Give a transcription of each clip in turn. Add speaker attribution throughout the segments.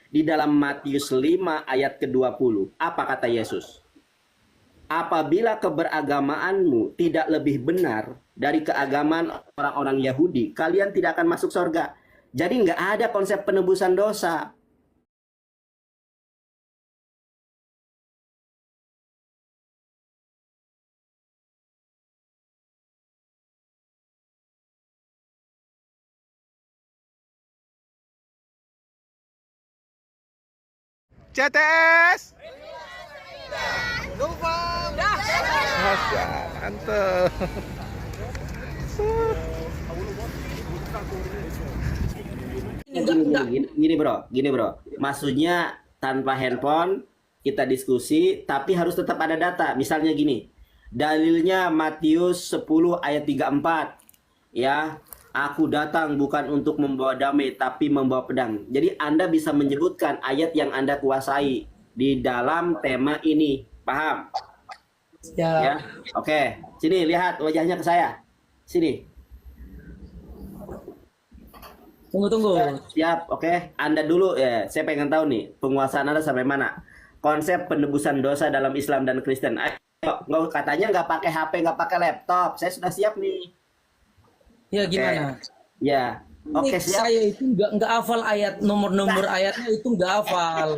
Speaker 1: di dalam Matius 5 ayat ke-20. Apa kata Yesus? Apabila keberagamaanmu tidak lebih benar dari keagamaan orang-orang Yahudi, kalian tidak akan masuk surga. Jadi nggak ada konsep penebusan dosa.
Speaker 2: CTS Masya, mantap.
Speaker 1: Gini bro, maksudnya tanpa handphone kita diskusi, tapi harus tetap ada data. Misalnya gini, dalilnya Matius 10 ayat 34, ya, aku datang bukan untuk membawa damai, tapi membawa pedang. Jadi Anda bisa menyebutkan ayat yang Anda kuasai di dalam tema ini, paham? Ya, oke. Sini lihat wajahnya ke saya, sini.
Speaker 3: Tunggu.
Speaker 1: Siap, oke. Anda dulu ya. Saya pengen tahu nih penguasaan Anda sampai mana. Konsep penebusan dosa dalam Islam dan Kristen. Ayo, nggak katanya nggak pakai HP, nggak pakai laptop. Saya sudah siap nih.
Speaker 3: Ya gimana?
Speaker 1: Ya, oke siap.
Speaker 3: Saya itu nggak hafal ayat nomor ayatnya itu nggak hafal.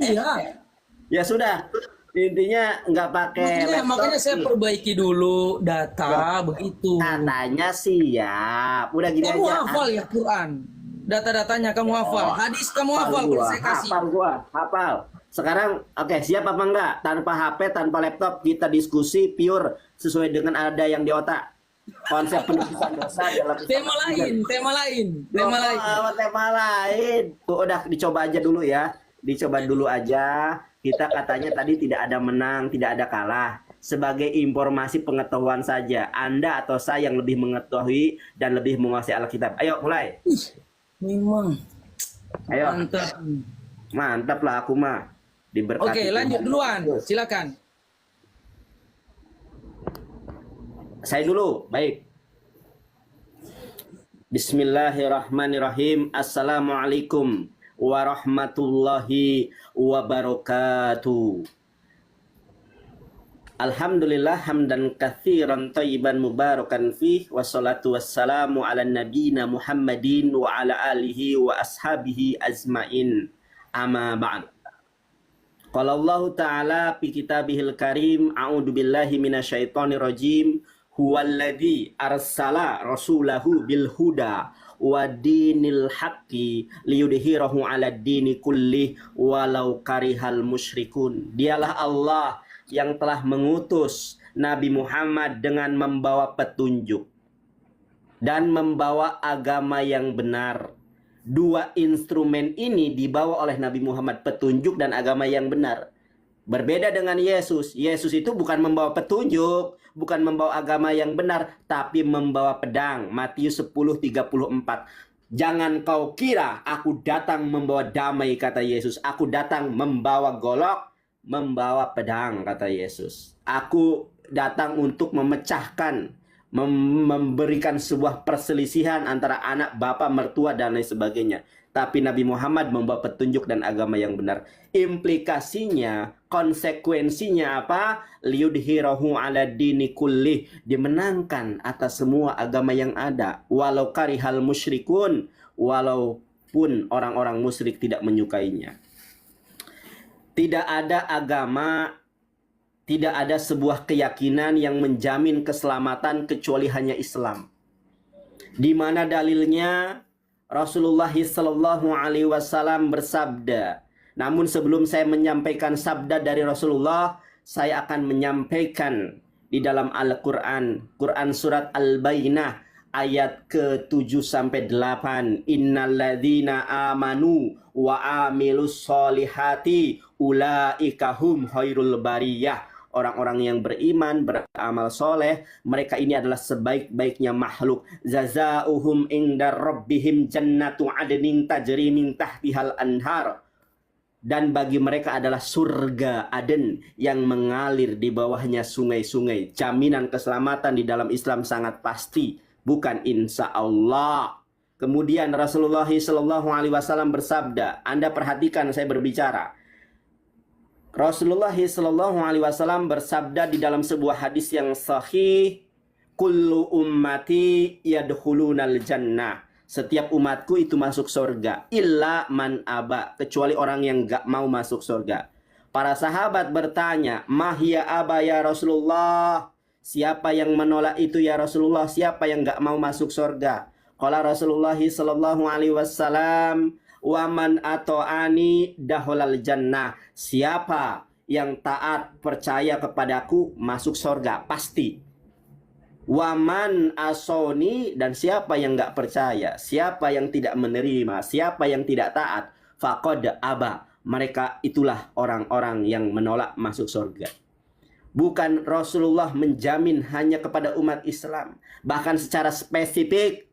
Speaker 3: Iya.
Speaker 1: Ya sudah. Intinya nggak pakai laptop.
Speaker 3: Makanya saya perbaiki dulu data begitu.
Speaker 1: Katanya siap. Udah gini
Speaker 3: Kamu
Speaker 1: aja.
Speaker 3: hafal ya Quran? Data-datanya kamu hafal. Hadis kamu hafal. Saya kasih.
Speaker 1: Hafal. Sekarang oke, siap apa enggak? Tanpa HP, tanpa laptop, kita diskusi pure sesuai dengan ada yang di otak. Konsep penebusan dosa dalam
Speaker 3: tema lain.
Speaker 1: Tema lain. Tuh, udah dicoba aja dulu ya. Dicoba dulu aja. Kita katanya tadi tidak ada menang, tidak ada kalah. Sebagai informasi pengetahuan saja. Anda atau saya yang lebih mengetahui dan lebih menguasai Alkitab. Ayo mulai.
Speaker 3: Memang.
Speaker 1: Ayo.
Speaker 3: Mantap
Speaker 1: lah aku mah. Diberkati.
Speaker 3: Oke, lanjut duluan. Silakan.
Speaker 1: Saya dulu. Baik. Bismillahirrahmanirrahim. Assalamualaikum warahmatullahi wabarakatuh. Alhamdulillah hamdan katsiran thayyiban mubarakan fih, wassalatu wassalamu ala nabiyina Muhammadin wa ala alihi wa ashabihi azmain. Amma ba'd. Qala Allah Ta'ala fi kitabihil karim, a'udzu billahi minasyaitonir rajim. Huwallazi arsala rasulahu bil huda wa dinil haqqi liyudhhirahu 'alad dini kulli walau karihal musyrikun. Dialah Allah yang telah mengutus Nabi Muhammad dengan membawa petunjuk dan membawa agama yang benar. Dua instrumen ini dibawa oleh Nabi Muhammad, petunjuk dan agama yang benar. Berbeda dengan Yesus. Yesus itu bukan membawa petunjuk, bukan membawa agama yang benar, tapi membawa pedang. Matius 10:34. Jangan kau kira aku datang membawa damai, kata Yesus. Aku datang membawa golok, membawa pedang, kata Yesus. Aku datang untuk memecahkan, memberikan sebuah perselisihan antara anak, bapak, mertua, dan lain sebagainya. Tapi Nabi Muhammad membawa petunjuk dan agama yang benar. Implikasinya, konsekuensinya apa? Liyudhhirahu 'ala dini kulli, dimenangkan atas semua agama yang ada. Walau karihal musyrikun, walaupun orang-orang musyrik tidak menyukainya. Tidak ada agama, tidak ada sebuah keyakinan yang menjamin keselamatan kecuali hanya Islam. Di mana dalilnya? Rasulullah Shallallahu Alaihi Wasallam bersabda. Namun sebelum saya menyampaikan sabda dari Rasulullah, saya akan menyampaikan di dalam Al-Quran, Quran surat Al-Bayyinah ayat ke-7 sampai 8. Innalladzina amanu wa amilus solihati ulaika hum khairul bariyah. Orang-orang yang beriman, beramal soleh, mereka ini adalah sebaik-baiknya makhluk. Zazauhum indar rabbihim jannatu adnin tajri min tahtihal anhar. Dan bagi mereka adalah surga Aden yang mengalir di bawahnya sungai-sungai. Jaminan keselamatan di dalam Islam sangat pasti, bukan insya Allah. Kemudian Rasulullah Shallallahu Alaihi Wasallam bersabda, Anda perhatikan saya berbicara. Rasulullah Shallallahu Alaihi Wasallam bersabda di dalam sebuah hadis yang sahih, kullu ummati yadkhulunal jannah. Setiap umatku itu masuk surga, illa man aba, kecuali orang yang gak mau masuk surga. Para sahabat bertanya, mahya aba ya Rasulullah? Siapa yang menolak itu ya Rasulullah? Siapa yang gak mau masuk surga? Qala Rasulullah sallallahu alaihi wasallam, waman ato'ani daholal jannah. Siapa yang taat percaya kepadaku masuk surga pasti. Waman asoni, dan siapa yang nggak percaya, siapa yang tidak menerima, siapa yang tidak taat, faqad aba, mereka itulah orang-orang yang menolak masuk surga. Bukan Rasulullah menjamin hanya kepada umat Islam, bahkan secara spesifik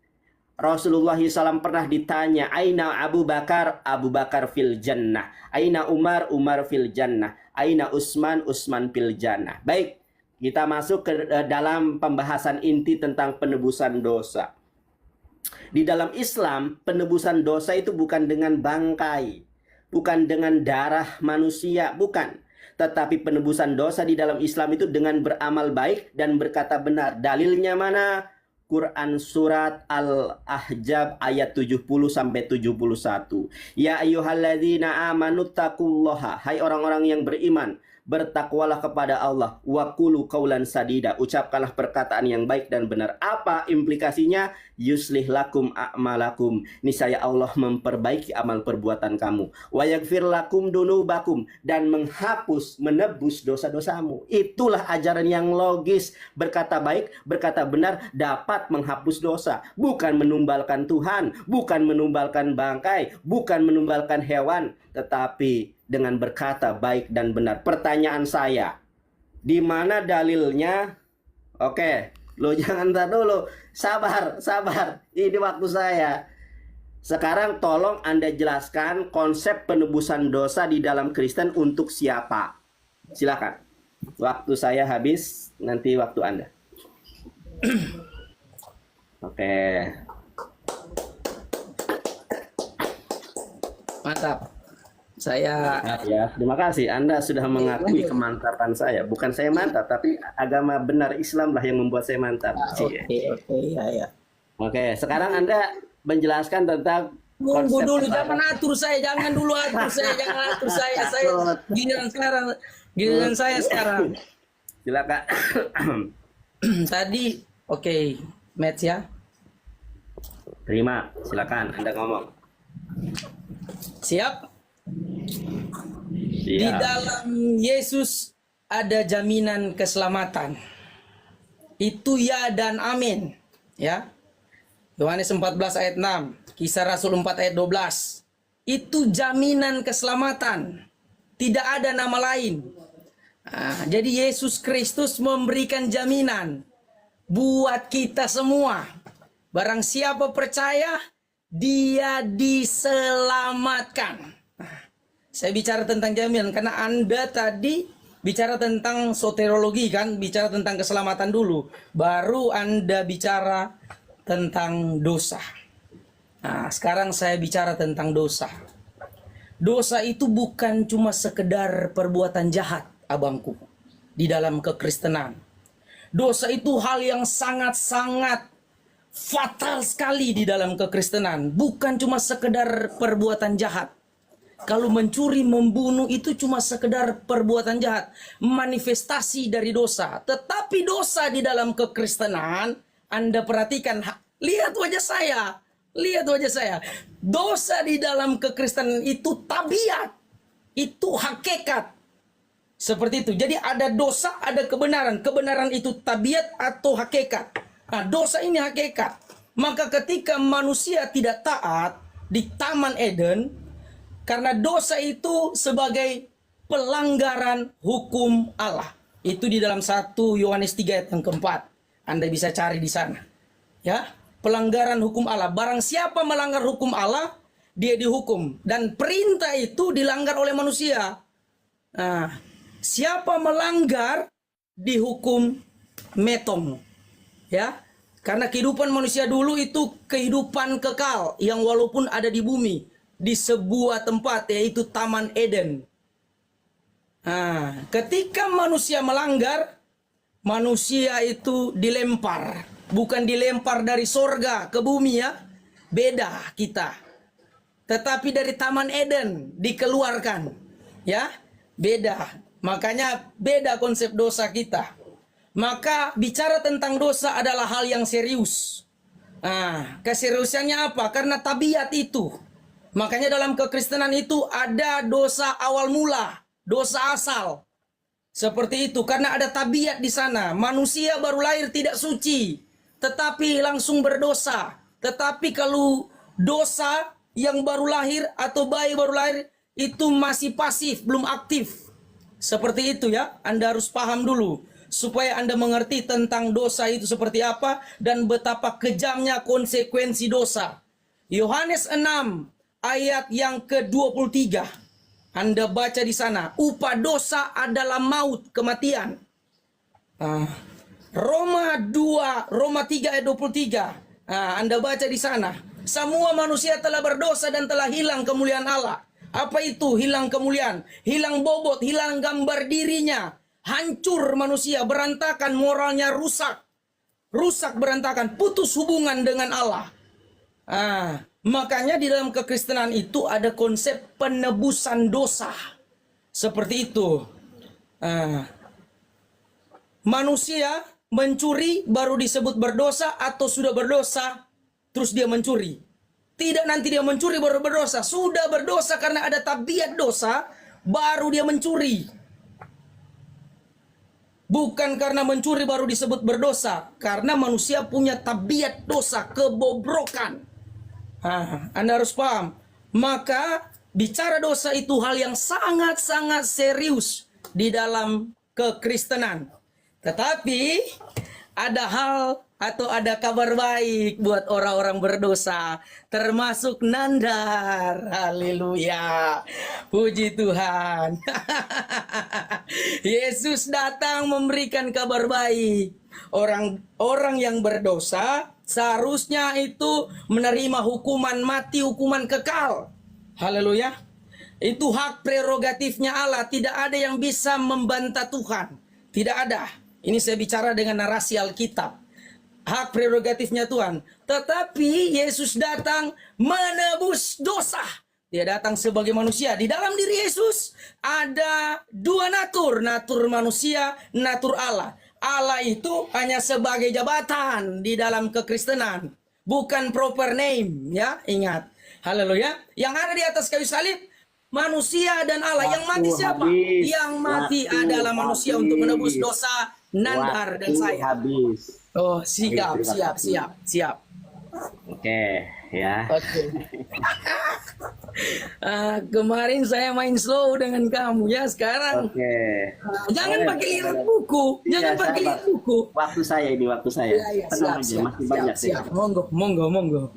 Speaker 1: Rasulullah SAW pernah ditanya, Aina Abu Bakar? Abu Bakar fil jannah. Aina Umar? Umar fil jannah. Aina Utsman? Utsman fil jannah. Baik, kita masuk ke dalam pembahasan inti tentang penebusan dosa. Di dalam Islam, penebusan dosa itu bukan dengan bangkai, bukan dengan darah manusia, bukan. Tetapi penebusan dosa di dalam Islam itu dengan beramal baik dan berkata benar. Dalilnya mana? Quran surat Al-Ahzab ayat 70 sampai 71. Ya ayyuhalladzina amanu taqullaha, hai orang-orang yang beriman, bertakwalah kepada Allah, wa qulu qaulan sadida, ucapkanlah perkataan yang baik dan benar. Apa implikasinya? Yuslih lakum a'malakum, niscaya Allah memperbaiki amal perbuatan kamu, wa yaghfir lakum dunubakum, dan menghapus, menebus dosa-dosamu. Itulah ajaran yang logis. Berkata baik, berkata benar dapat menghapus dosa, bukan menumbalkan Tuhan, bukan menumbalkan bangkai, bukan menumbalkan hewan, tetapi dengan berkata baik dan benar. Pertanyaan saya, di mana dalilnya? Oke, lo jangan ntar dulu, sabar. Ini waktu saya. Sekarang tolong Anda jelaskan konsep penebusan dosa di dalam Kristen untuk siapa? Silakan. Waktu saya habis, nanti waktu Anda. Oke.
Speaker 3: Mantap. Saya
Speaker 1: Ya, terima kasih. Anda sudah mengakui kemantapan saya. Bukan saya mantap, tapi agama benar Islam lah yang membuat saya mantap.
Speaker 3: oke, ya.
Speaker 1: Oke, sekarang Anda menjelaskan tentang
Speaker 3: Tunggu dulu,
Speaker 1: pertama.
Speaker 3: jangan atur saya, jangan dulu atur saya, jangan atur saya. Saya giliran saya sekarang.
Speaker 1: Silakan.
Speaker 3: Tadi, oke, Mets ya.
Speaker 1: Terima, silakan Anda ngomong.
Speaker 3: Siap? Di
Speaker 1: Siap.
Speaker 3: dalam Yesus ada jaminan keselamatan. Itu ya dan amin. Ya. Yohanes 14 ayat 6, Kisah Rasul 4 ayat 12. Itu jaminan keselamatan. Tidak ada nama lain. Nah, jadi Yesus Kristus memberikan jaminan buat kita semua. Barang siapa percaya, dia diselamatkan. Saya bicara tentang jaminan karena Anda tadi bicara tentang soteriologi kan, bicara tentang keselamatan dulu, baru Anda bicara tentang dosa. Nah, sekarang saya bicara tentang dosa. Dosa itu bukan cuma sekedar perbuatan jahat, abangku, di dalam kekristenan. Dosa itu hal yang sangat-sangat fatal sekali di dalam kekristenan, bukan cuma sekedar perbuatan jahat. Kalau mencuri, membunuh itu cuma sekedar perbuatan jahat, manifestasi dari dosa. Tetapi dosa di dalam kekristenan, Anda perhatikan, lihat wajah saya, lihat wajah saya. Dosa di dalam kekristenan itu tabiat, itu hakikat. Seperti itu. Jadi ada dosa, ada kebenaran. Kebenaran itu tabiat atau hakikat. Nah, dosa ini hakikat. Maka ketika manusia tidak taat di Taman Eden, karena dosa itu sebagai pelanggaran hukum Allah. Itu di dalam 1 Yohanes 3 ayat yang keempat. Anda bisa cari di sana. Ya, pelanggaran hukum Allah. Barang siapa melanggar hukum Allah, dia dihukum. Dan perintah itu dilanggar oleh manusia. Nah, siapa melanggar dihukum metong. Ya, Karena kehidupan manusia dulu itu kehidupan kekal yang walaupun ada di bumi, di sebuah tempat yaitu Taman Eden. Nah, ketika manusia melanggar, manusia itu dilempar. Bukan dilempar dari sorga ke bumi ya. Beda kita. Tetapi dari Taman Eden dikeluarkan. Ya, beda. Makanya beda konsep dosa kita. Maka bicara tentang dosa adalah hal yang serius. Nah, keseriusannya apa? Karena tabiat itu. Makanya dalam kekristenan itu ada dosa awal mula, dosa asal. Seperti itu karena ada tabiat di sana. Manusia baru lahir tidak suci, tetapi langsung berdosa. Tetapi kalau dosa yang baru lahir atau bayi baru lahir itu masih pasif, belum aktif. Seperti itu ya, Anda harus paham dulu supaya Anda mengerti tentang dosa itu seperti apa dan betapa kejamnya konsekuensi dosa. Yohanes 6 ayat yang ke-23. Anda baca di sana, upah dosa adalah maut, kematian. Roma 3 ayat 23. Anda baca di sana. Semua manusia telah berdosa dan telah hilang kemuliaan Allah. Apa itu hilang kemuliaan? Hilang bobot, hilang gambar dirinya. Hancur manusia, berantakan, moralnya rusak. Rusak berantakan, putus hubungan dengan Allah. Makanya di dalam kekristenan itu ada konsep penebusan dosa. Seperti itu. Manusia mencuri baru disebut berdosa atau sudah berdosa terus dia mencuri. Tidak nanti dia mencuri baru berdosa. Sudah berdosa karena ada tabiat dosa baru dia mencuri. Bukan karena mencuri baru disebut berdosa. Karena manusia punya tabiat dosa, kebobrokan. Anda harus paham. Maka bicara dosa itu hal yang sangat-sangat serius di dalam kekristenan. Tetapi ada hal atau ada kabar baik buat orang-orang berdosa, termasuk Nandar. Haleluya. Puji Tuhan. Yesus datang memberikan kabar baik. Orang yang berdosa seharusnya itu menerima hukuman mati, hukuman kekal. Haleluya. Itu hak prerogatifnya Allah. Tidak ada yang bisa membantah Tuhan. Tidak ada. Ini saya bicara dengan narasi Alkitab. Hak prerogatifnya Tuhan. Tetapi Yesus datang menebus dosa. Dia datang sebagai manusia. Di dalam diri Yesus ada dua natur. Natur manusia, natur Allah. Allah itu hanya sebagai jabatan di dalam kekristenan. Bukan proper name. Ya, ingat. Haleluya. Yang ada di atas kayu salib, manusia dan Allah. Yang mati siapa? Yang mati adalah manusia untuk menebus dosa Nandar dan saya.
Speaker 1: Habis.
Speaker 3: Oh, siap.
Speaker 1: Oke, ya.
Speaker 3: Oke. Kemarin saya main slow dengan kamu ya, sekarang.
Speaker 1: Oke.
Speaker 3: Jangan pakai lirik buku. Jangan
Speaker 1: Iya,
Speaker 3: pakai
Speaker 1: sabar.
Speaker 3: lirik buku.
Speaker 1: Waktu saya ini, waktu saya.
Speaker 3: Iya,
Speaker 1: Tenang aja, masih banyak sih.
Speaker 3: siap. Monggo.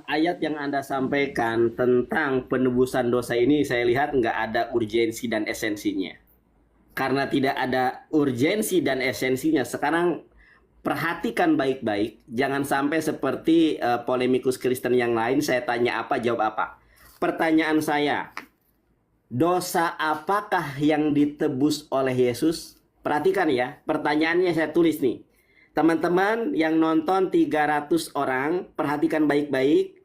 Speaker 1: Ayat yang Anda sampaikan tentang penebusan dosa ini saya lihat nggak ada urgensi dan esensinya. Karena tidak ada urgensi dan esensinya, sekarang perhatikan baik-baik. Jangan sampai seperti polemikus Kristen yang lain, saya tanya apa, jawab apa. Pertanyaan saya, dosa apakah yang ditebus oleh Yesus? Perhatikan ya, pertanyaannya saya tulis nih. Teman-teman yang nonton 300 orang, perhatikan baik-baik.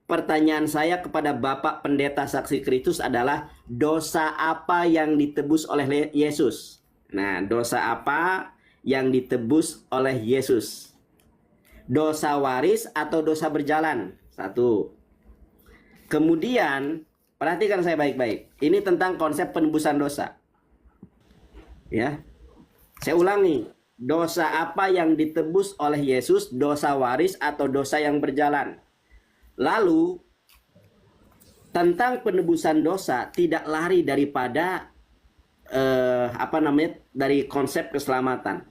Speaker 1: Pertanyaan saya kepada Bapak Pendeta Saksi Kristus adalah, dosa apa yang ditebus oleh Yesus? Nah, dosa apa yang ditebus oleh Yesus? Dosa waris atau dosa berjalan? Satu. Kemudian, perhatikan saya baik-baik. Ini tentang konsep penebusan dosa. Ya. Saya ulangi. Dosa apa yang ditebus oleh Yesus? Dosa waris atau dosa yang berjalan? Lalu, tentang penebusan dosa tidak lari daripada dari konsep keselamatan.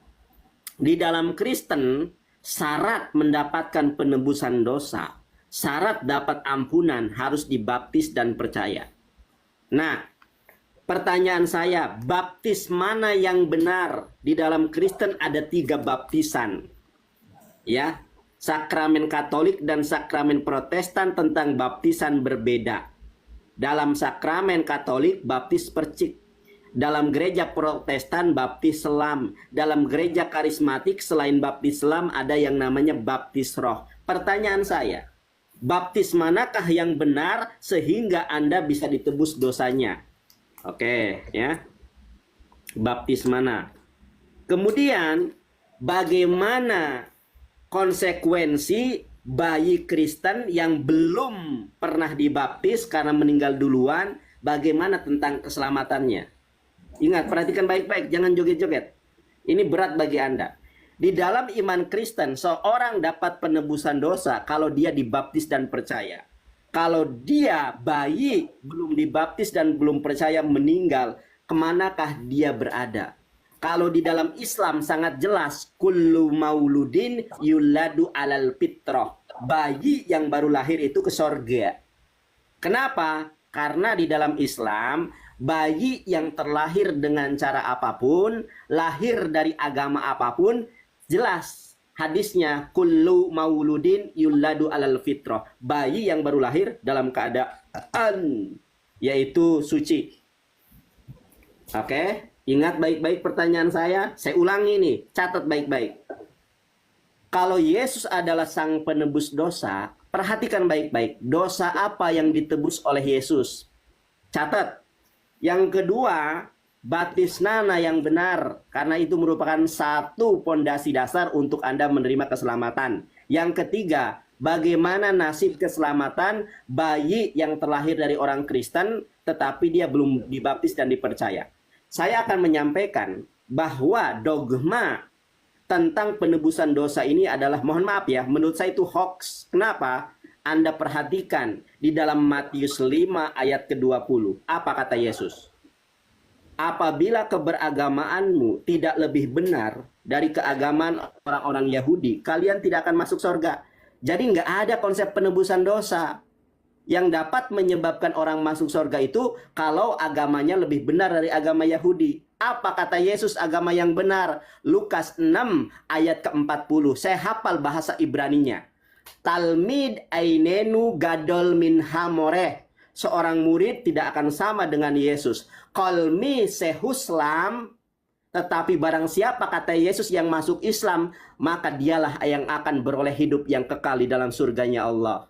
Speaker 1: Di dalam Kristen, syarat mendapatkan penebusan dosa, syarat dapat ampunan harus dibaptis dan percaya. Nah, Pertanyaan saya, baptis mana yang benar? Di dalam Kristen ada 3 baptisan. Ya, sakramen Katolik dan sakramen Protestan tentang baptisan berbeda. Dalam sakramen Katolik baptis percik. Dalam gereja Protestan baptis selam. Dalam gereja karismatik selain baptis selam ada yang namanya baptis roh. Pertanyaan saya, baptis manakah yang benar sehingga Anda bisa ditebus dosanya? Oke, ya. Baptis mana? Kemudian bagaimana konsekuensi bayi Kristen yang belum pernah dibaptis karena meninggal duluan? Bagaimana tentang keselamatannya? Ingat, perhatikan baik-baik, jangan joget-joget. Ini berat bagi Anda. Di dalam iman Kristen, seorang dapat penebusan dosa kalau dia dibaptis dan percaya. Kalau dia bayi belum dibaptis dan belum percaya meninggal, kemanakah dia berada? Kalau di dalam Islam sangat jelas, kullu mauludin yuladu alal fitrah. Bayi yang baru lahir itu ke sorga. Kenapa? Karena di dalam Islam, bayi yang terlahir dengan cara apapun, lahir dari agama apapun, jelas hadisnya kullu mauludin yuladu alal fitrah. Bayi yang baru lahir dalam keadaan yaitu suci. Oke, ingat baik-baik pertanyaan saya. Saya ulangi nih, catat baik-baik. Kalau Yesus adalah sang penebus dosa, perhatikan baik-baik. Dosa apa yang ditebus oleh Yesus? Catat. Yang kedua, baptis mana yang benar, karena itu merupakan satu pondasi dasar untuk Anda menerima keselamatan. Yang ketiga, bagaimana nasib keselamatan bayi yang terlahir dari orang Kristen tetapi dia belum dibaptis dan dipercaya. Saya akan menyampaikan bahwa dogma tentang penebusan dosa ini adalah, mohon maaf ya, menurut saya itu hoax. Kenapa? Anda perhatikan di dalam Matius 5 ayat ke-20. Apa kata Yesus? Apabila keberagamaanmu tidak lebih benar dari keagamaan orang-orang Yahudi, kalian tidak akan masuk surga. Jadi nggak ada konsep penebusan dosa. Yang dapat menyebabkan orang masuk surga itu kalau agamanya lebih benar dari agama Yahudi. Apa kata Yesus agama yang benar? Lukas 6 ayat ke-40. Saya hafal bahasa Ibraninya. Talmid ainenu gadol min hamoreh. Seorang murid tidak akan sama dengan Yesus. Kolmi sehuslam, tetapi barang siapa kata Yesus yang masuk Islam, maka dialah yang akan beroleh hidup yang kekal di dalam surganya Allah.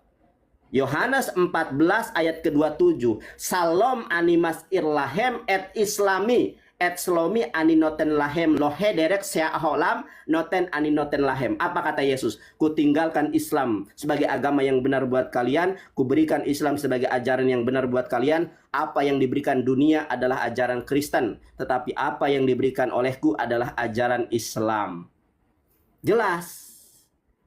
Speaker 1: Yohanes 14 ayat ke-27. Salom animas irlahem et islami et slomi aninoten lahem lohe derek seaholam noten aninoten lahem. Apa kata Yesus? Kutinggalkan Islam sebagai agama yang benar buat kalian, kuberikan Islam sebagai ajaran yang benar buat kalian. Apa yang diberikan dunia adalah ajaran Kristen, tetapi apa yang diberikan olehku adalah ajaran Islam. Jelas.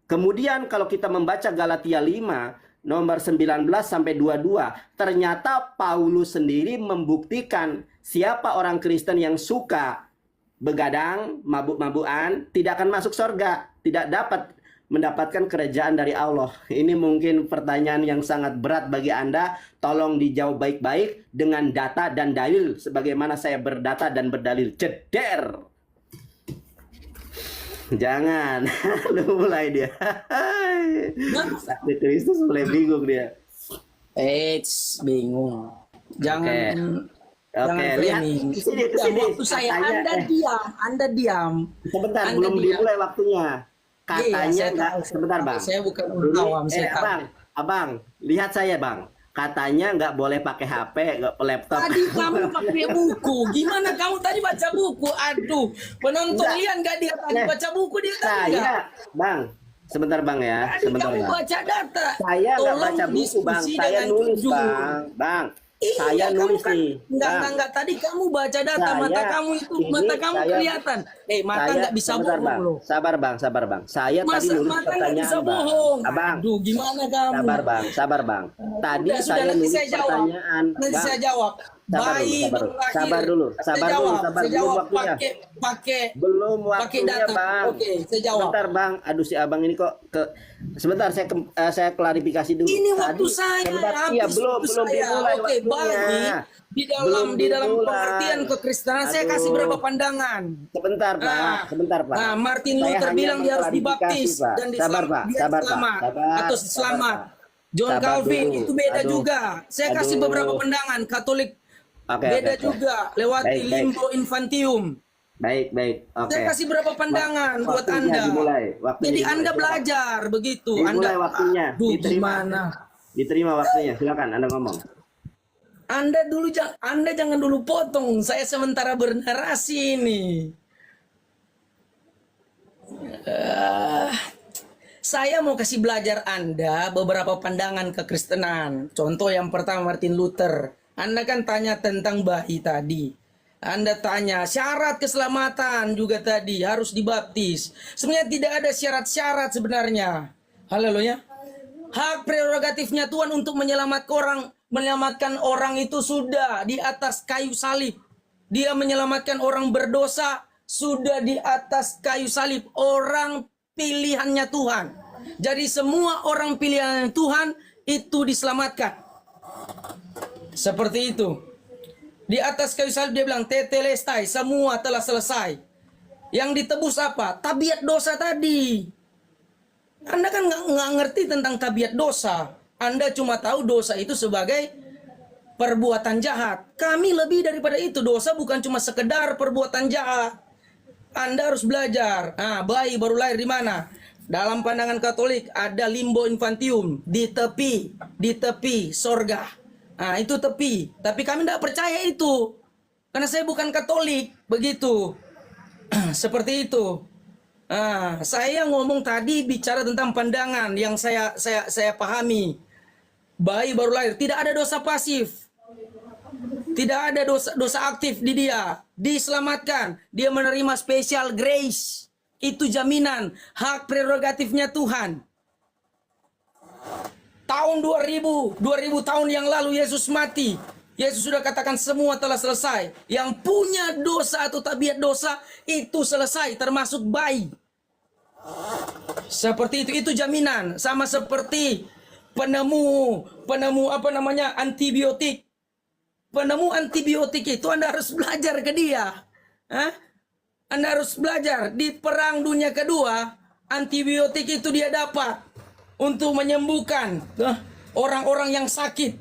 Speaker 1: Kemudian kalau kita membaca Galatia 5 nomor 19 sampai 22, ternyata Paulus sendiri membuktikan siapa orang Kristen yang suka begadang, mabuk-mabukan, tidak akan masuk surga, tidak dapat mendapatkan kerajaan dari Allah. Ini mungkin pertanyaan yang sangat berat bagi Anda. Tolong dijawab baik-baik dengan data dan dalil sebagaimana saya berdata dan berdalil. Ceder. Jangan. Lu mulai dia. Sakti Kristus mulai bingung dia.
Speaker 3: Bingung. Jangan.
Speaker 1: Oke, lihat ke sini.
Speaker 3: Waktu saya Anda diam.
Speaker 1: Sebentar,
Speaker 3: Anda
Speaker 1: belum
Speaker 3: diam.
Speaker 1: dimulai waktunya. Katanya enggak, sebentar, Bang.
Speaker 3: Saya bukan orang awam, saya tahu.
Speaker 1: Abang, lihat saya, Bang. Katanya nggak boleh pakai HP, nggak laptop.
Speaker 3: Tadi kamu pakai buku. Gimana kamu tadi baca buku? Aduh, penonton lihat nggak dia tadi baca buku dia tadi nggak?
Speaker 1: Bang, sebentar Bang ya.
Speaker 3: Tadi
Speaker 1: Sebentar,
Speaker 3: kamu
Speaker 1: Bang.
Speaker 3: baca data.
Speaker 1: Saya nggak
Speaker 3: Tolong
Speaker 1: baca buku, Bang.
Speaker 3: diskusi
Speaker 1: Saya
Speaker 3: dengan
Speaker 1: nulis,
Speaker 3: jujur.
Speaker 1: Bang. Bang,
Speaker 3: Iya,
Speaker 1: saya
Speaker 3: kamu
Speaker 1: nulis
Speaker 3: kan,
Speaker 1: nih.
Speaker 3: enggak. Tadi kamu baca data, mata kamu itu, mata kamu kelihatan. Mata nggak bisa
Speaker 1: sebentar,
Speaker 3: bohong
Speaker 1: Bang.
Speaker 3: loh.
Speaker 1: Sabar, Bang. Saya tadi
Speaker 3: Masa
Speaker 1: nulis
Speaker 3: mata nggak
Speaker 1: pertanyaan,
Speaker 3: bisa
Speaker 1: Bang.
Speaker 3: bohong.
Speaker 1: Abang,
Speaker 3: Aduh, gimana kamu?
Speaker 1: sabar, Bang. Tadi
Speaker 3: Sudah,
Speaker 1: saya
Speaker 3: nanti
Speaker 1: nulis
Speaker 3: saya jawab.
Speaker 1: pertanyaan.
Speaker 3: Nanti
Speaker 1: Bang.
Speaker 3: saya jawab. bayi
Speaker 1: sabar
Speaker 3: baru lahir.
Speaker 1: sabar dulu,
Speaker 3: Saya jawab,
Speaker 1: sabar
Speaker 3: saya
Speaker 1: belum
Speaker 3: jawab
Speaker 1: waktunya.
Speaker 3: pakai
Speaker 1: Belum
Speaker 3: pakai
Speaker 1: waktunya,
Speaker 3: data.
Speaker 1: Bang.
Speaker 3: Oke, saya jawab.
Speaker 1: Sebentar, Bang. Aduh, si Abang ini kok sebentar, saya klarifikasi dulu.
Speaker 3: Ini waktu
Speaker 1: Tadi,
Speaker 3: saya,
Speaker 1: sebentar,
Speaker 3: habis
Speaker 1: iya,
Speaker 3: waktu
Speaker 1: belum
Speaker 3: saya.
Speaker 1: dimulai
Speaker 3: Oke,
Speaker 1: waktunya.
Speaker 3: bayi
Speaker 1: Belum
Speaker 3: di dalam
Speaker 1: dimulai.
Speaker 3: pengertian kekristenan saya kasih
Speaker 1: Aduh.
Speaker 3: berapa pandangan.
Speaker 1: Sebentar, Pak.
Speaker 3: Nah,
Speaker 1: Sebentar, Pak.
Speaker 3: Nah, Martin
Speaker 1: Saya
Speaker 3: Luther
Speaker 1: hanya
Speaker 3: bilang dia harus
Speaker 1: mengklarifikasi,
Speaker 3: dibaptis
Speaker 1: Pak.
Speaker 3: dan
Speaker 1: Sabar, Pak.
Speaker 3: dia
Speaker 1: Sabar, Pak.
Speaker 3: selamat
Speaker 1: Sabar,
Speaker 3: atau
Speaker 1: sabar,
Speaker 3: selamat.
Speaker 1: Pak.
Speaker 3: John
Speaker 1: Sabar
Speaker 3: Calvin
Speaker 1: dulu.
Speaker 3: itu beda
Speaker 1: Aduh.
Speaker 3: juga. Saya kasih
Speaker 1: Aduh.
Speaker 3: beberapa pandangan. Katolik
Speaker 1: Oke,
Speaker 3: beda
Speaker 1: oke.
Speaker 3: juga lewat
Speaker 1: Baik, baik.
Speaker 3: limbo infantium.
Speaker 1: Baik. Oke.
Speaker 3: Saya kasih berapa pandangan buat
Speaker 1: Waktunya
Speaker 3: Anda.
Speaker 1: dimulai. Waktunya
Speaker 3: Jadi
Speaker 1: dimulai.
Speaker 3: Anda
Speaker 1: Silakan.
Speaker 3: belajar begitu.
Speaker 1: Dimulai
Speaker 3: Anda
Speaker 1: waktunya.
Speaker 3: Aduh,
Speaker 1: Diterima.
Speaker 3: gimana?
Speaker 1: Diterima waktunya. Silakan Anda ngomong.
Speaker 3: Anda jangan dulu potong. Saya sementara bernarasi ini. Saya mau kasih belajar Anda beberapa pandangan kekristenan. Contoh yang pertama Martin Luther. Anda kan tanya tentang bayi tadi. Anda tanya syarat keselamatan juga tadi harus dibaptis. Sebenarnya tidak ada syarat-syarat sebenarnya. Haleluya. Hak prerogatifnya Tuhan untuk menyelamatkan orang itu sudah di atas kayu salib. Dia menyelamatkan orang berdosa sudah di atas kayu salib. Orang pilihannya Tuhan. Jadi semua orang pilihan Tuhan itu diselamatkan. Seperti itu. Di atas kayu salib dia bilang tetelestai, semua telah selesai. Yang ditebus apa? Tabiat dosa tadi. Anda kan nggak ngerti tentang tabiat dosa. Anda cuma tahu dosa itu sebagai perbuatan jahat. Kami lebih daripada itu. Dosa bukan cuma sekedar perbuatan jahat. Anda harus belajar. Bayi baru lahir di mana? Dalam pandangan Katolik ada limbo infantium di tepi sorga. Itu tepi. Tapi kami tidak percaya itu. Karena saya bukan Katolik, begitu. Seperti itu. Saya ngomong tadi bicara tentang pandangan yang saya pahami. Bayi baru lahir, tidak ada dosa pasif. Tidak ada dosa aktif di dia. Diselamatkan. Dia menerima special grace. Itu jaminan hak prerogatifnya Tuhan. Tahun 2000 tahun yang lalu Yesus mati. Yesus sudah katakan semua telah selesai. Yang punya dosa atau tabiat dosa itu selesai, termasuk bayi. Seperti itu jaminan. Sama seperti penemu antibiotik. Penemu antibiotik itu Anda harus belajar ke dia. Anda harus belajar. Di perang dunia kedua, antibiotik itu dia dapat untuk menyembuhkan orang-orang yang sakit.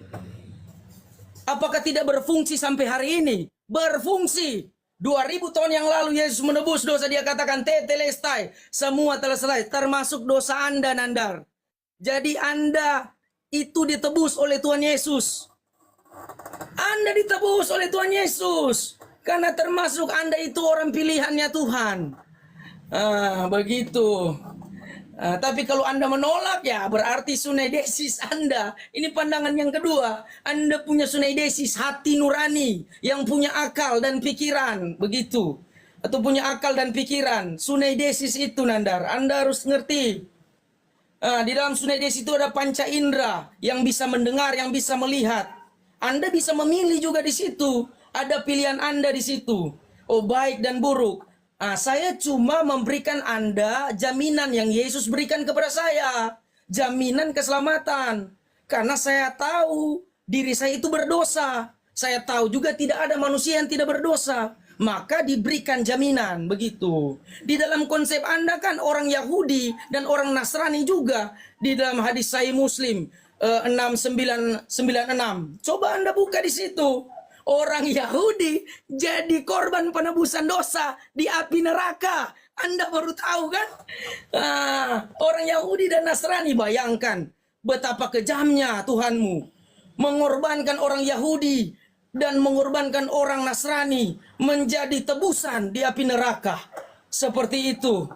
Speaker 3: Apakah tidak berfungsi sampai hari ini? Berfungsi. 2000 tahun yang lalu Yesus menebus dosa, dia katakan tetelestai, semua telah selesai, termasuk dosa Anda, Nandar. Jadi Anda itu ditebus oleh Tuhan Yesus. Anda ditebus oleh Tuhan Yesus karena termasuk Anda itu orang pilihannya Tuhan. Begitu. Tapi kalau Anda menolak, ya berarti sunaidesis Anda. Ini pandangan yang kedua. Anda punya sunaidesis, hati nurani yang punya akal dan pikiran, begitu. Atau punya akal dan pikiran. Sunaidesis itu, Nandar. Anda harus ngerti. Di dalam sunaidesis itu ada panca indera yang bisa mendengar, yang bisa melihat. Anda bisa memilih juga di situ. Ada pilihan Anda di situ. Oh, baik dan buruk. Saya cuma memberikan Anda jaminan yang Yesus berikan kepada saya. Jaminan keselamatan. Karena saya tahu diri saya itu berdosa. Saya tahu juga tidak ada manusia yang tidak berdosa. Maka diberikan jaminan, begitu. Di dalam konsep Anda kan orang Yahudi dan orang Nasrani juga. Di dalam hadis Sahih Muslim 6996. Coba Anda buka di situ. Orang Yahudi jadi korban penebusan dosa di api neraka. Anda baru tahu kan? Orang Yahudi dan Nasrani, bayangkan betapa kejamnya Tuhanmu. Mengorbankan orang Yahudi dan mengorbankan orang Nasrani menjadi tebusan di api neraka. Seperti itu.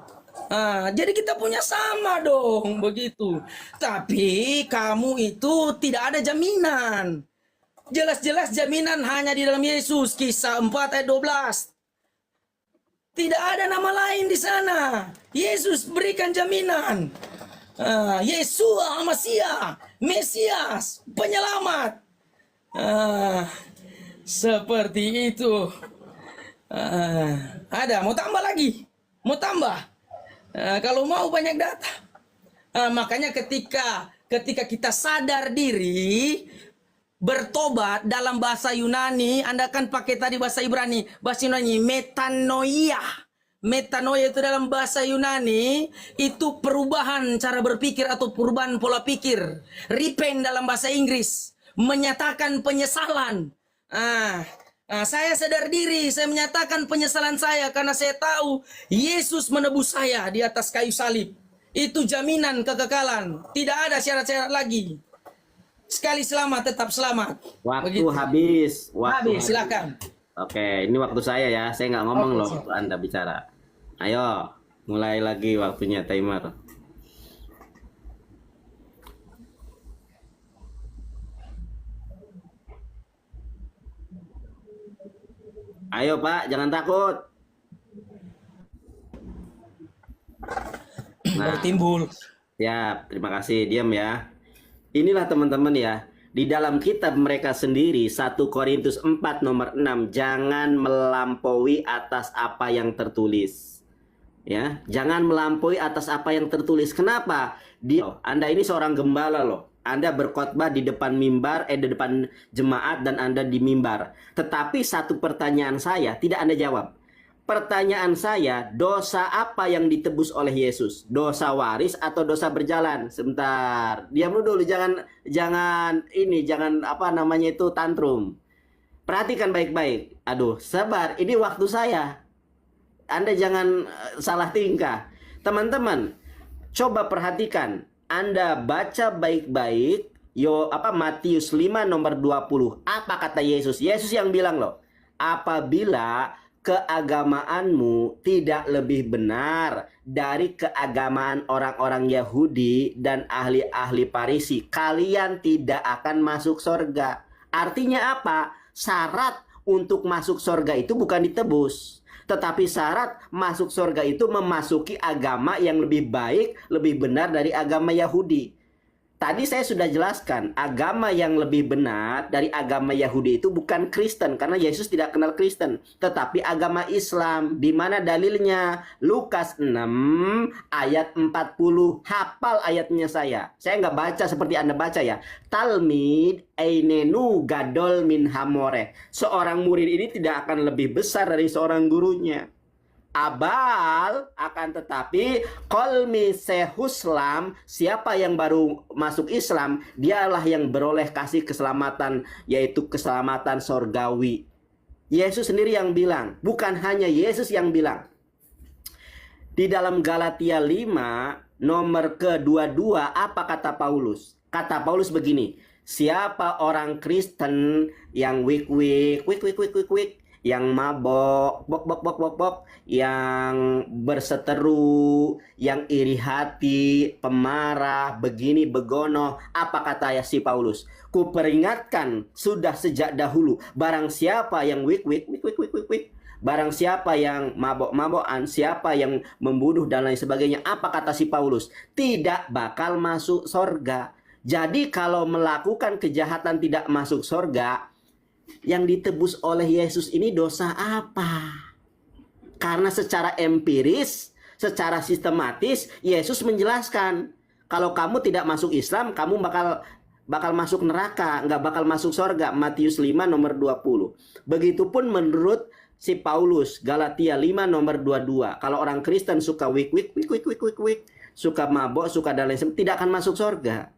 Speaker 3: Jadi kita punya sama dong, begitu. Tapi kamu itu tidak ada jaminan. Jelas-jelas jaminan hanya di dalam Yesus. Kisah 4 ayat 12. Tidak ada nama lain di sana. Yesus berikan jaminan. Yesua Masiah, Mesias, penyelamat. Seperti itu. Ada, mau tambah lagi? Mau tambah? Kalau mau banyak data. Makanya ketika kita sadar diri, bertobat dalam bahasa Yunani, Anda kan pakai tadi bahasa Ibrani, metanoia. Metanoia itu dalam bahasa Yunani itu perubahan cara berpikir atau perubahan pola pikir. Repent dalam bahasa Inggris, menyatakan penyesalan. Saya sadar diri, saya menyatakan penyesalan saya karena saya tahu Yesus menebus saya di atas kayu salib. Itu jaminan kekekalan, tidak ada syarat-syarat lagi. Sekali selamat, tetap selamat.
Speaker 1: Waktu
Speaker 3: Begitu.
Speaker 1: habis.
Speaker 3: Habis, silakan.
Speaker 1: Oke, ini waktu saya ya. Saya nggak ngomong
Speaker 3: Oke,
Speaker 1: loh,
Speaker 3: siap.
Speaker 1: Anda bicara. Ayo, mulai lagi waktunya timer. Ayo Pak, jangan takut.
Speaker 3: Baru timbul.
Speaker 1: Siap, terima kasih. Diam ya. Inilah teman-teman ya. Di dalam kitab mereka sendiri 1 Korintus 4 nomor 6, jangan melampaui atas apa yang tertulis. Ya, jangan melampaui atas apa yang tertulis. Kenapa? Anda ini seorang gembala loh. Anda berkhotbah di depan mimbar, di depan jemaat dan Anda di mimbar. Tetapi satu pertanyaan saya tidak Anda jawab. Pertanyaan saya, dosa apa yang ditebus oleh Yesus? Dosa waris atau dosa berjalan? Sebentar, diam dulu, jangan apa namanya itu tantrum. Perhatikan baik-baik. Aduh, sabar, ini waktu saya. Anda jangan salah tingkah. Teman-teman, coba perhatikan. Anda baca baik-baik Matius 5 nomor 20. Apa kata Yesus? Yesus yang bilang loh, apabila keagamaanmu tidak lebih benar dari keagamaan orang-orang Yahudi dan ahli-ahli Farisi, kalian tidak akan masuk surga. Artinya apa? Syarat untuk masuk surga itu bukan ditebus, tetapi syarat masuk surga itu memasuki agama yang lebih baik, lebih benar dari agama Yahudi. Tadi saya sudah jelaskan, agama yang lebih benar dari agama Yahudi itu bukan Kristen, karena Yesus tidak kenal Kristen, tetapi agama Islam. Di mana dalilnya? Lukas 6 ayat 40. Hafal ayatnya saya. Saya nggak baca seperti Anda baca ya. Talmid einenu gadol min hamore. Seorang murid ini tidak akan lebih besar dari seorang gurunya. Abal, akan tetapi kolmi sehuslam, siapa yang baru masuk Islam, dialah yang beroleh kasih keselamatan, yaitu keselamatan sorgawi. Yesus sendiri yang bilang, bukan hanya Yesus yang bilang. Di dalam Galatia 5 nomor ke-22, apa kata Paulus? Kata Paulus begini, siapa orang Kristen yang wik, yang mabok, bok, yang berseteru, yang iri hati, pemarah, begini begono. Apa kata si Paulus? Kuperingatkan sudah sejak dahulu, barang siapa yang wik, barang siapa yang mabok-mabokan, siapa yang membunuh dan lain sebagainya. Apa kata si Paulus? Tidak bakal masuk sorga. Jadi kalau melakukan kejahatan tidak masuk sorga, yang ditebus oleh Yesus ini dosa apa? Karena secara empiris, secara sistematis, Yesus menjelaskan, kalau kamu tidak masuk Islam, kamu bakal masuk neraka, nggak bakal masuk surga. Matius 5 nomor 20. Begitupun menurut si Paulus, Galatia 5 nomor 22. Kalau orang Kristen suka wik, suka mabok, suka dan lain sebagainya, tidak akan masuk surga.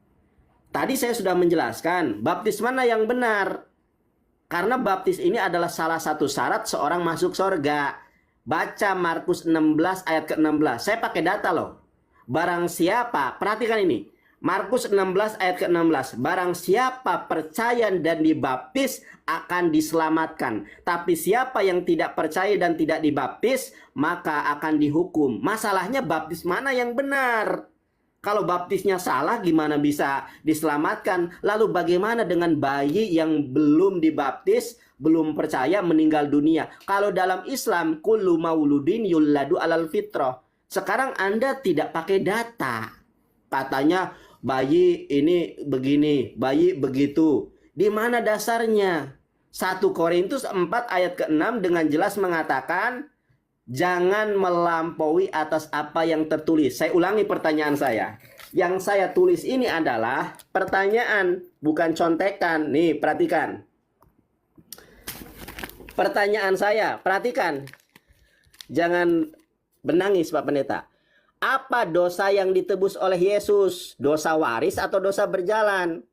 Speaker 1: Tadi saya sudah menjelaskan, baptis mana yang benar? Karena baptis ini adalah salah satu syarat seorang masuk surga. Baca Markus 16 ayat ke-16. Saya pakai data loh. Barang siapa, perhatikan ini. Markus 16 ayat ke-16. Barang siapa percaya dan dibaptis akan diselamatkan. Tapi siapa yang tidak percaya dan tidak dibaptis, maka akan dihukum. Masalahnya baptis mana yang benar? Kalau baptisnya salah, gimana bisa diselamatkan? Lalu bagaimana dengan bayi yang belum dibaptis, belum percaya, meninggal dunia? Kalau dalam Islam, kullu mauludin yulladu alal fitrah. Sekarang Anda tidak pakai data. Katanya bayi ini begini, bayi begitu. Di mana dasarnya? 1 Korintus 4 ayat ke-6 dengan jelas mengatakan jangan melampaui atas apa yang tertulis. Saya ulangi pertanyaan saya. Yang saya tulis ini adalah pertanyaan, bukan contekan. Nih, perhatikan. Pertanyaan saya, perhatikan. Jangan menangis Pak Pendeta. Apa dosa yang ditebus oleh Yesus? Dosa waris atau dosa berjalan?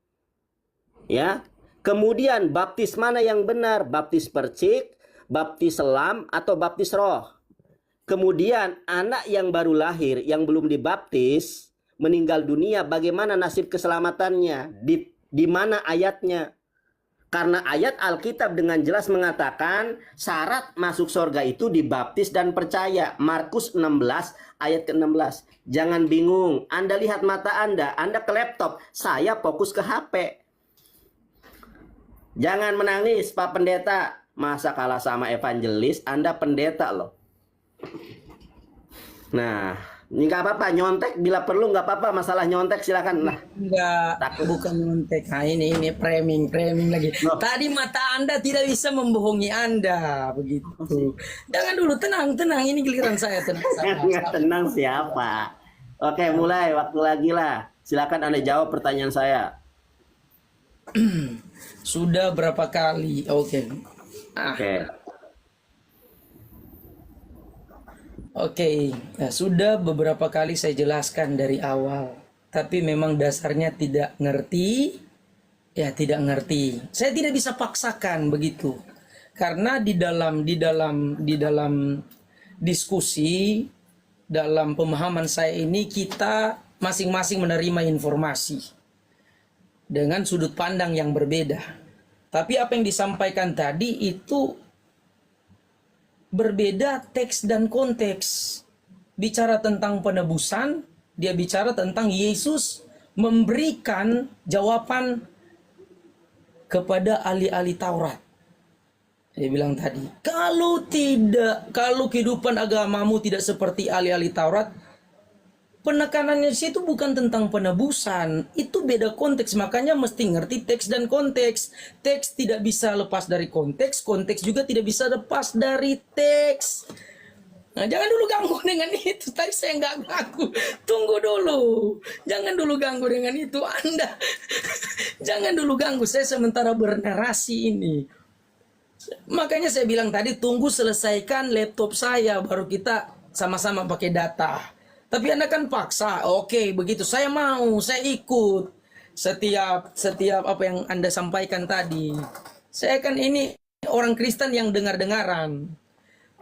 Speaker 1: Ya. Kemudian baptis mana yang benar? Baptis percik, baptis selam, atau baptis roh? Kemudian anak yang baru lahir, yang belum dibaptis, meninggal dunia, bagaimana nasib keselamatannya? Di mana ayatnya? Karena ayat Alkitab dengan jelas mengatakan syarat masuk surga itu dibaptis dan percaya. Markus 16 ayat ke-16. Jangan bingung, Anda lihat mata Anda ke laptop, saya fokus ke HP. Jangan menangis Pak Pendeta. Masa kalah sama evangelis, Anda pendeta loh. Nah, ini nggak apa-apa, nyontek bila perlu nggak apa-apa, masalah nyontek silakan. Nah,
Speaker 3: Enggak, bukan nyontek. Nah, ini framing lagi.
Speaker 1: Loh.
Speaker 3: Tadi mata Anda tidak bisa membohongi Anda, begitu. Jangan dulu, tenang. Ini giliran saya, tenang.
Speaker 1: nggak tenang siapa? Oke, mulai, waktu lagi lah. Silakan Anda jawab pertanyaan saya.
Speaker 3: Sudah berapa kali? Oke. Oke, nah, sudah beberapa kali saya jelaskan dari awal, tapi memang dasarnya tidak ngerti, ya tidak ngerti. Saya tidak bisa paksakan begitu, karena di dalam diskusi, dalam pemahaman saya ini kita masing-masing menerima informasi dengan sudut pandang yang berbeda. Tapi apa yang disampaikan tadi itu berbeda teks dan konteks. Bicara tentang penebusan, dia bicara tentang Yesus memberikan jawaban kepada ahli-ahli Taurat. Dia bilang tadi, kalau kehidupan agamamu tidak seperti ahli-ahli Taurat, penekanannya di situ bukan tentang penebusan, itu beda konteks. Makanya mesti ngerti teks dan konteks. Teks tidak bisa lepas dari konteks, konteks juga tidak bisa lepas dari teks. Nah, jangan dulu ganggu dengan itu. Tadi saya nggak ganggu. Tunggu dulu. Jangan dulu ganggu dengan itu. Anda jangan dulu ganggu. Saya sementara bernarasi ini. Makanya saya bilang tadi, tunggu selesaikan laptop saya, baru kita sama-sama pakai data. Tapi Anda kan paksa, oke begitu, saya mau, saya ikut setiap apa yang Anda sampaikan tadi. Saya kan ini orang Kristen yang dengar-dengaran.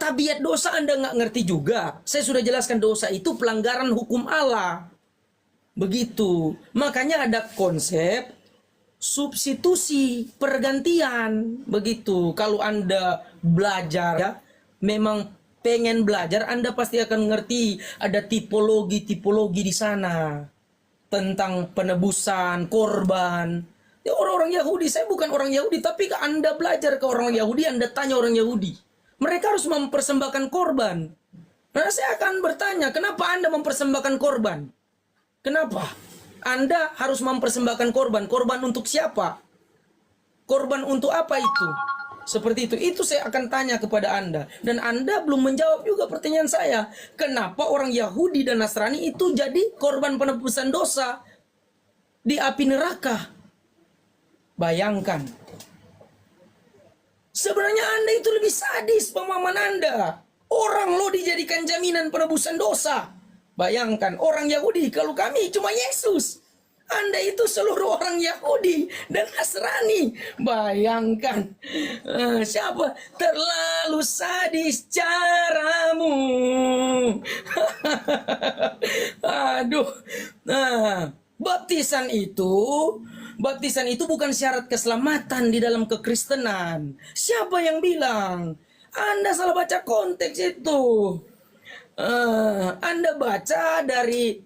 Speaker 3: Tabiat dosa Anda nggak ngerti juga. Saya sudah jelaskan dosa itu pelanggaran hukum Allah. Begitu. Makanya ada konsep substitusi, pergantian. Begitu. Kalau Anda belajar, ya, memang pengen belajar, Anda pasti akan ngerti ada tipologi di sana tentang penebusan, korban. Ya, orang-orang Yahudi, saya bukan orang Yahudi, tapi Anda belajar ke orang Yahudi, Anda tanya orang Yahudi, mereka harus mempersembahkan korban. Nah, saya akan bertanya, kenapa Anda mempersembahkan korban? Kenapa? Anda harus mempersembahkan korban. Korban untuk siapa? Korban untuk apa itu? Seperti itu saya akan tanya kepada Anda. Dan Anda belum menjawab juga pertanyaan saya. Kenapa orang Yahudi dan Nasrani itu jadi korban penebusan dosa di api neraka? Bayangkan. Sebenarnya Anda itu lebih sadis pemahaman Anda. Orang lo dijadikan jaminan penebusan dosa. Bayangkan, orang Yahudi, kalau kami cuma Yesus. Anda itu seluruh orang Yahudi dan Nasrani. Bayangkan, siapa? Terlalu sadis caramu. Aduh. Nah, baptisan itu bukan syarat keselamatan di dalam kekristenan. Siapa yang bilang? Anda salah baca konteks itu. Anda baca dari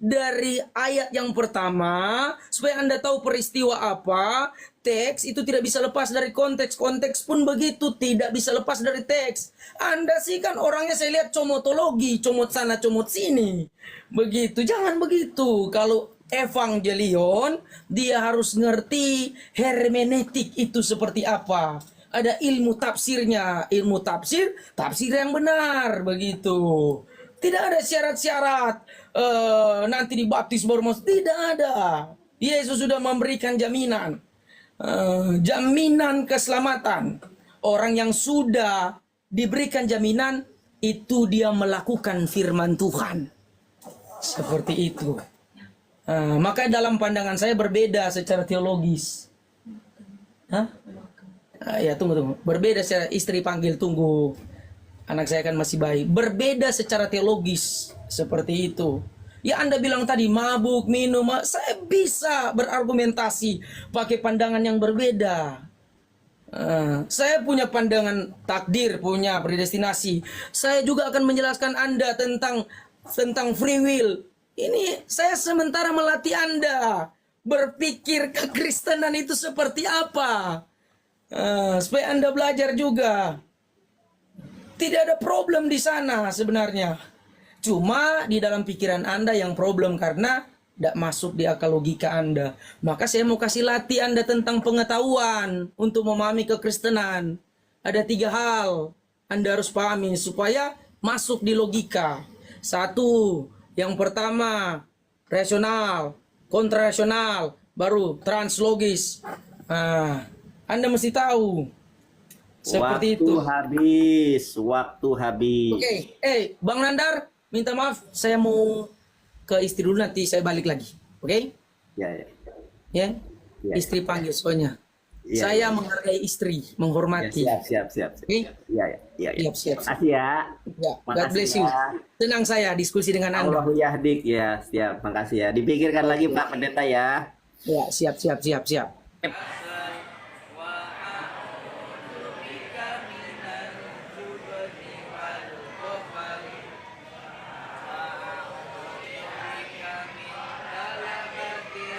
Speaker 3: ayat yang pertama supaya Anda tahu peristiwa apa. Teks itu tidak bisa lepas dari konteks. Konteks pun begitu, tidak bisa lepas dari teks. Anda sih kan orangnya saya lihat comotologi, comot sana comot sini. Begitu, jangan begitu. Kalau evangelion dia harus ngerti hermeneutik itu seperti apa. ada ilmu tafsirnya, ilmu tafsir, tafsir yang benar begitu. Tidak ada syarat-syarat nanti dibaptis baru masuk, tidak ada. Yesus sudah memberikan jaminan, jaminan keselamatan. Orang yang sudah diberikan jaminan itu dia melakukan firman Tuhan. Seperti itu. Maka dalam pandangan saya berbeda secara teologis. Hah? Ya tunggu. Berbeda secara istri panggil tunggu. Anak saya kan masih bayi. Berbeda secara teologis. Seperti itu. Ya Anda bilang tadi mabuk, minum. Saya bisa berargumentasi pakai pandangan yang berbeda. Saya punya pandangan takdir, punya predestinasi. Saya juga akan menjelaskan Anda tentang free will. Ini saya sementara melatih Anda berpikir kekristenan itu seperti apa, supaya Anda belajar juga. Tidak ada problem di sana sebenarnya. Cuma di dalam pikiran Anda yang problem karena tidak masuk di akal logika Anda. Maka saya mau kasih latih Anda tentang pengetahuan untuk memahami kekristenan. Ada 3 hal Anda harus pahami supaya masuk di logika. 1, yang pertama rasional, kontrarasional, baru translogis. Anda mesti tahu. Seperti itu.
Speaker 1: Waktu habis.
Speaker 3: Oke, Bang Nandar, minta maaf, saya mau ke istri dulu, nanti saya balik lagi. Oke?
Speaker 1: Ya.
Speaker 3: Ya? Istri panggil soalnya.
Speaker 1: Ya,
Speaker 3: saya menghargai istri, menghormati.
Speaker 1: Siap.
Speaker 3: Oke?
Speaker 1: Iya.
Speaker 3: Siap.
Speaker 1: Makasih ya.
Speaker 3: Ya, God
Speaker 1: Makasih
Speaker 3: bless you.
Speaker 1: ya.
Speaker 3: Senang saya diskusi dengan Anda.
Speaker 1: Allahu yahdik ya. Siap. Makasih ya. Dipikirkan lagi Pak Pendeta ya.
Speaker 3: Ya, siap.